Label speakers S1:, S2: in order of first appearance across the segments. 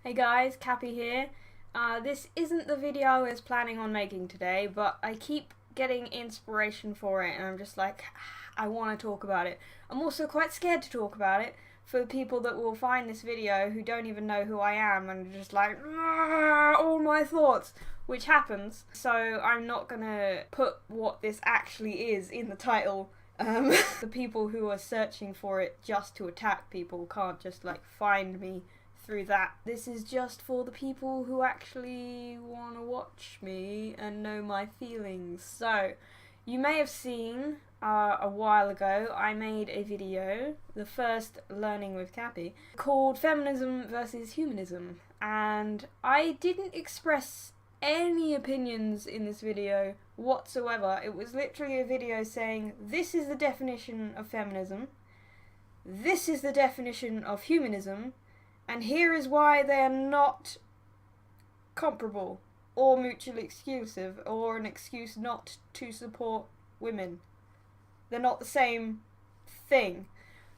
S1: Hey guys, Cappy here. This isn't the video I was planning on making today, but I keep getting inspiration for it and I'm just like, I want to talk about it. I'm also quite scared to talk about it for the people that will find this video who don't even know who I am and are just like, all my thoughts, which happens. So I'm not gonna put what this actually is in the title. The people who are searching for it just to attack people can't just like find me through that. This is just for the people who actually want to watch me and know my feelings. So, you may have seen a while ago I made a video, the first Learning with Cappy, called Feminism versus Humanism, and I didn't express any opinions in this video whatsoever. It was literally a video saying, this is the definition of feminism, this is the definition of humanism, and here is why they are not comparable or mutually exclusive or an excuse not to support women. They're not the same thing.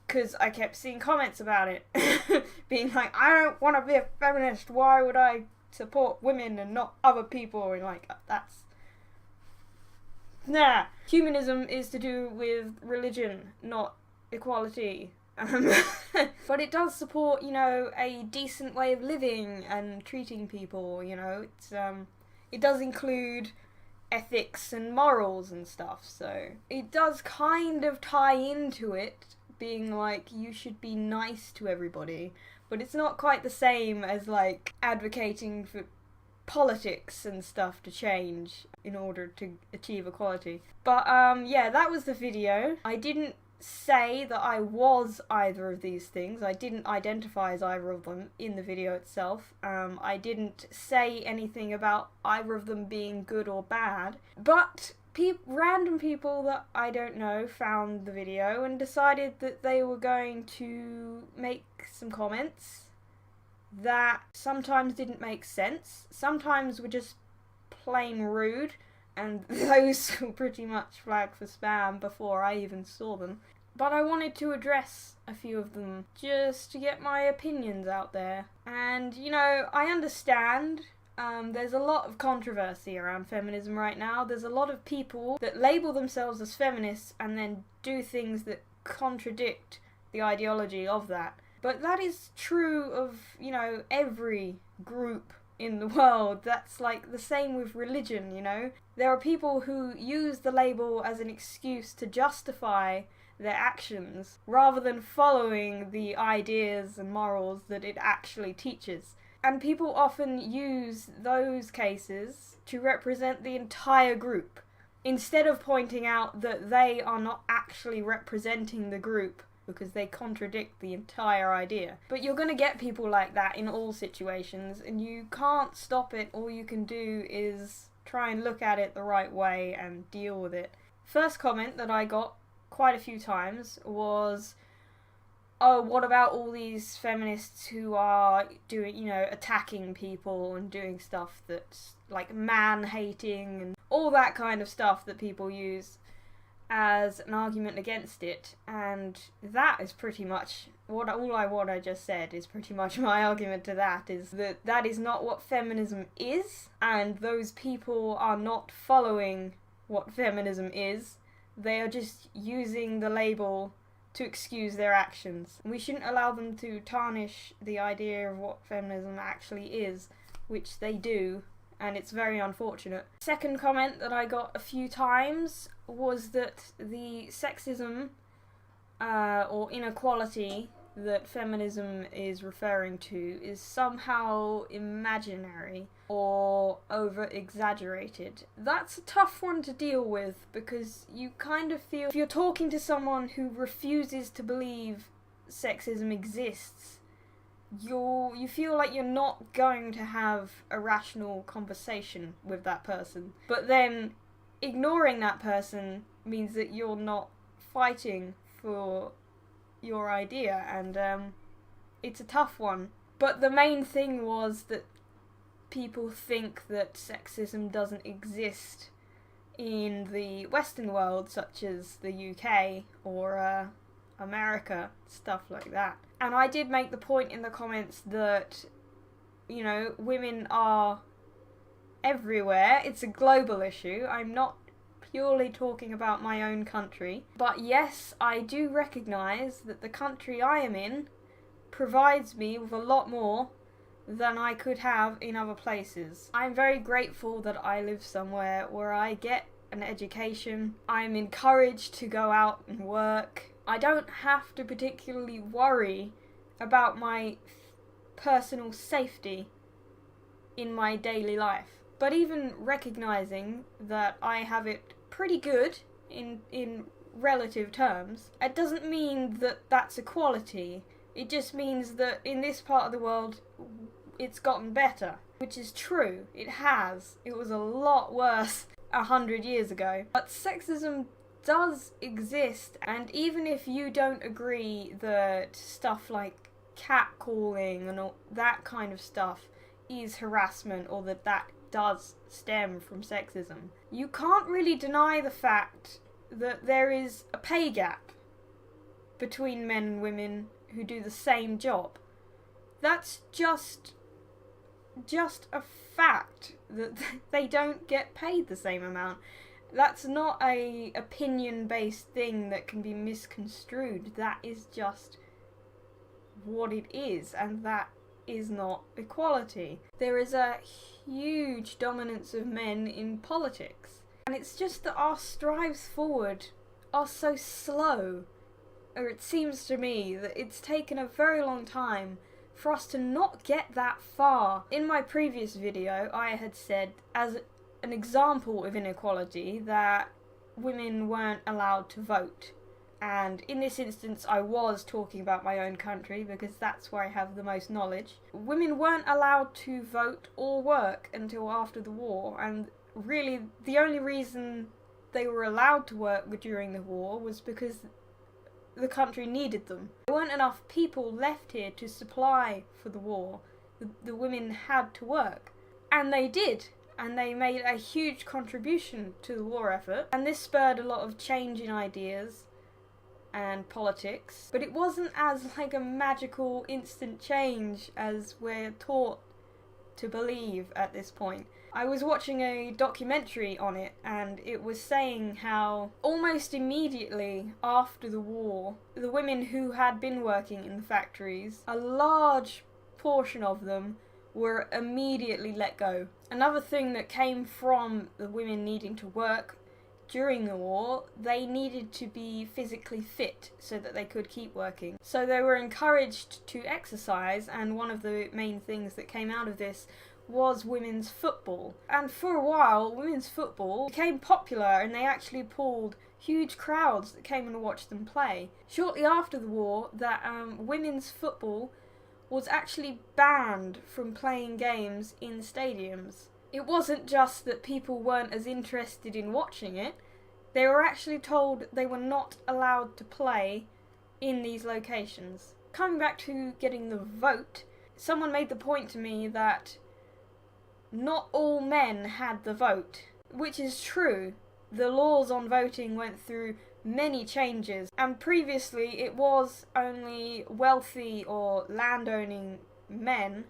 S1: Because I kept seeing comments about it. Being like, I don't want to be a feminist. Why would I support women and not other people? And like, that's... Nah. Humanism is to do with religion, not equality. But it does support, a decent way of living and treating people, it does include ethics and morals and stuff, so it does kind of tie into it, being like, you should be nice to everybody, but it's not quite the same as, like, advocating for politics and stuff to change in order to achieve equality. But, yeah, that was the video. I didn't say that I was either of these things. I didn't identify as either of them in the video itself. I didn't say anything about either of them being good or bad, but random people that I don't know found the video and decided that they were going to make some comments that sometimes didn't make sense, sometimes were just plain rude, and those were pretty much flagged for spam before I even saw them. But I wanted to address a few of them, just to get my opinions out there. And, I understand there's a lot of controversy around feminism right now. There's a lot of people that label themselves as feminists and then do things that contradict the ideology of that. But that is true of, every group in the world. That's like the same with religion, There are people who use the label as an excuse to justify their actions rather than following the ideas and morals that it actually teaches. And people often use those cases to represent the entire group, instead of pointing out that they are not actually representing the group because they contradict the entire idea. But you're going to get people like that in all situations, and you can't stop it. All you can do is try and look at it the right way and deal with it. First comment that I got quite a few times was, oh, what about all these feminists who are doing, attacking people and doing stuff that's like man-hating and all that kind of stuff that people use as an argument against it. And that is pretty much what I just said is pretty much my argument to that, is that is not what feminism is, and those people are not following what feminism is. They are just using the label to excuse their actions. We shouldn't allow them to tarnish the idea of what feminism actually is, which they do, and it's very unfortunate. Second comment that I got a few times was that the sexism or inequality that feminism is referring to is somehow imaginary or over-exaggerated. That's a tough one to deal with, because you kind of feel, if you're talking to someone who refuses to believe sexism exists, you feel like you're not going to have a rational conversation with that person. But then ignoring that person means that you're not fighting for your idea, and it's a tough one. But the main thing was that people think that sexism doesn't exist in the Western world, such as the UK or America, stuff like that. And I did make the point in the comments that you know, women are everywhere. It's a global issue. I'm not purely talking about my own country. But yes, I do recognise that the country I am in provides me with a lot more than I could have in other places. I'm very grateful that I live somewhere where I get an education. I'm encouraged to go out and work. I don't have to particularly worry about my personal safety in my daily life. But even recognising that I have it pretty good in relative terms, it doesn't mean that that's equality. It just means that in this part of the world, it's gotten better. Which is true. It has. It was a lot worse 100 years ago. But sexism does exist, and even if you don't agree that stuff like catcalling and all that kind of stuff is harassment, or that does stem from sexism, you can't really deny the fact that there is a pay gap between men and women who do the same job. That's just a fact, that they don't get paid the same amount. That's not a opinion-based thing that can be misconstrued. That is just what it is, and that is not equality. There is a huge dominance of men in politics, and it's just that our strides forward are so slow, or it seems to me that it's taken a very long time for us to not get that far. In my previous video, I had said, as an example of inequality, that women weren't allowed to vote. And in this instance, I was talking about my own country because that's where I have the most knowledge. Women weren't allowed to vote or work until after the war, and really the only reason they were allowed to work during the war was because the country needed them. There weren't enough people left here to supply for the war. The women had to work. And they did. And they made a huge contribution to the war effort. And this spurred a lot of change in ideas and politics. But it wasn't as like a magical instant change as we're taught to believe at this point. I was watching a documentary on it, and it was saying how almost immediately after the war, the women who had been working in the factories, a large portion of them were immediately let go. Another thing that came from the women needing to work during the war, they needed to be physically fit so that they could keep working. So they were encouraged to exercise, and one of the main things that came out of this was women's football. And for a while, women's football became popular, and they actually pulled huge crowds that came and watched them play. Shortly after the war, that women's football was actually banned from playing games in stadiums. It wasn't just that people weren't as interested in watching it, they were actually told they were not allowed to play in these locations. Coming back to getting the vote, someone made the point to me that not all men had the vote, which is true. The laws on voting went through many changes, and previously it was only wealthy or landowning men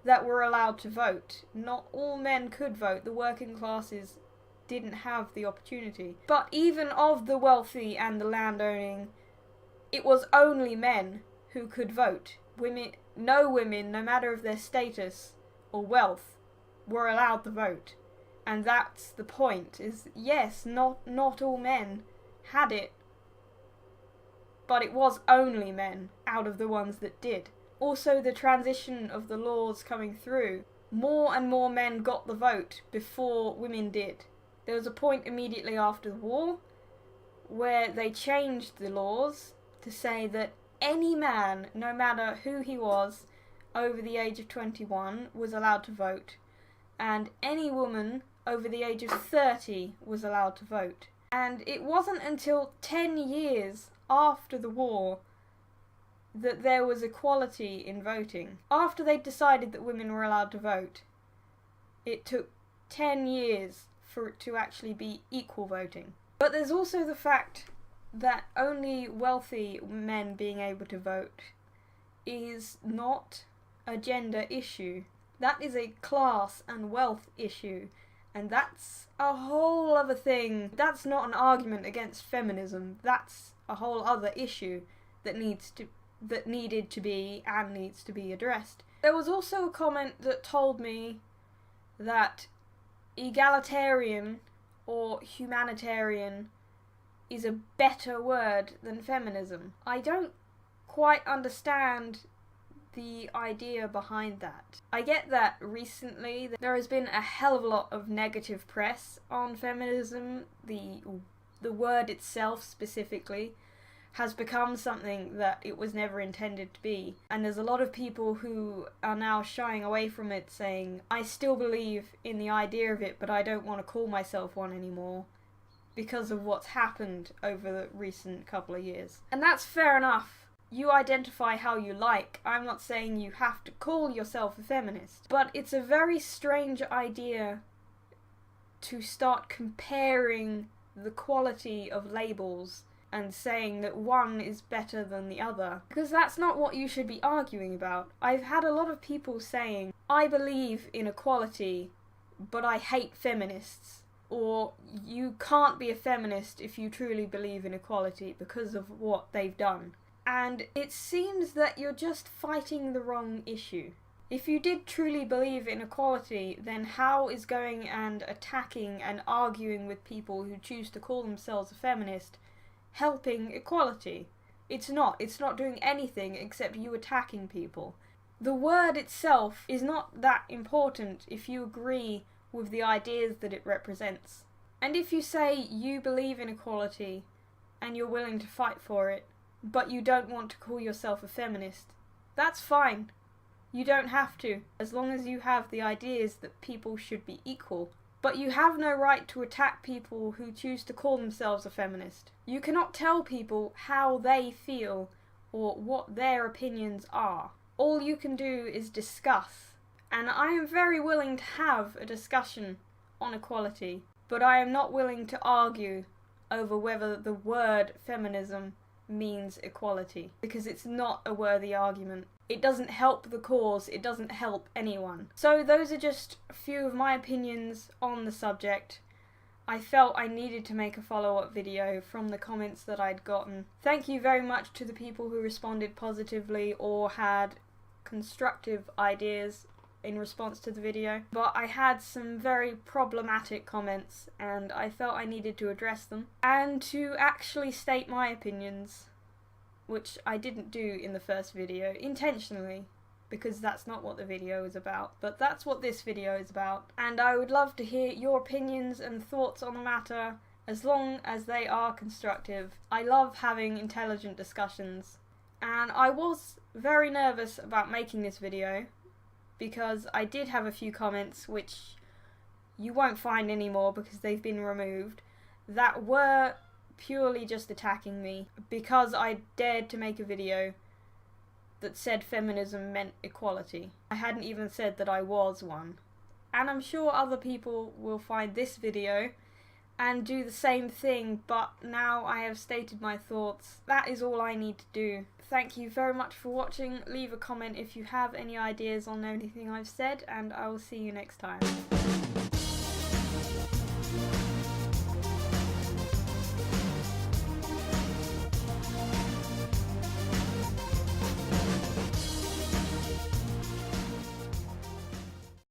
S1: that were allowed to vote. Not all men could vote. The working classes didn't have the opportunity. But even of the wealthy and the landowning, it was only men who could vote. No women, no matter of their status or wealth, were allowed to vote. And that's the point, is yes, not all men had it, but it was only men out of the ones that did. Also, the transition of the laws coming through, more and more men got the vote before women did. There was a point immediately after the war where they changed the laws to say that any man, no matter who he was, over the age of 21 was allowed to vote, and any woman over the age of 30 was allowed to vote. And it wasn't until 10 years after the war that there was equality in voting. After they decided that women were allowed to vote, it took 10 years for it to actually be equal voting. But there's also the fact that only wealthy men being able to vote is not a gender issue. That is a class and wealth issue. And that's a whole other thing. That's not an argument against feminism. That's a whole other issue that needed to be and needs to be addressed. There was also a comment that told me that egalitarian or humanitarian is a better word than feminism. I don't quite understand the idea behind that. I get that recently there has been a hell of a lot of negative press on feminism. The word itself specifically has become something that it was never intended to be. And there's a lot of people who are now shying away from it, saying, I still believe in the idea of it, but I don't want to call myself one anymore because of what's happened over the recent couple of years. And that's fair enough. You identify how you like. I'm not saying you have to call yourself a feminist. But it's a very strange idea to start comparing the quality of labels and saying that one is better than the other. Because that's not what you should be arguing about. I've had a lot of people saying, I believe in equality, but I hate feminists. Or, you can't be a feminist if you truly believe in equality because of what they've done. And it seems that you're just fighting the wrong issue. If you did truly believe in equality, then how is going and attacking and arguing with people who choose to call themselves a feminist helping equality? It's not. It's not doing anything except you attacking people. The word itself is not that important if you agree with the ideas that it represents. And if you say you believe in equality and you're willing to fight for it, but you don't want to call yourself a feminist, that's fine. You don't have to, as long as you have the ideas that people should be equal. But you have no right to attack people who choose to call themselves a feminist. You cannot tell people how they feel or what their opinions are. All you can do is discuss. And I am very willing to have a discussion on equality, but I am not willing to argue over whether the word feminism means equality, because it's not a worthy argument. It doesn't help the cause, it doesn't help anyone. So those are just a few of my opinions on the subject. I felt I needed to make a follow-up video from the comments that I'd gotten. Thank you very much to the people who responded positively or had constructive ideas in response to the video, but I had some very problematic comments and I felt I needed to address them and to actually state my opinions, which I didn't do in the first video intentionally because that's not what the video is about, but that's what this video is about. And I would love to hear your opinions and thoughts on the matter, as long as they are constructive. I love having intelligent discussions, and I was very nervous about making this video because I did have a few comments, which you won't find anymore because they've been removed, that were purely just attacking me because I dared to make a video that said feminism meant equality. I hadn't even said that I was one. And I'm sure other people will find this video and do the same thing, but now I have stated my thoughts. That is all I need to do. Thank you very much for watching. Leave a comment if you have any ideas on anything I've said, and I will see you next time.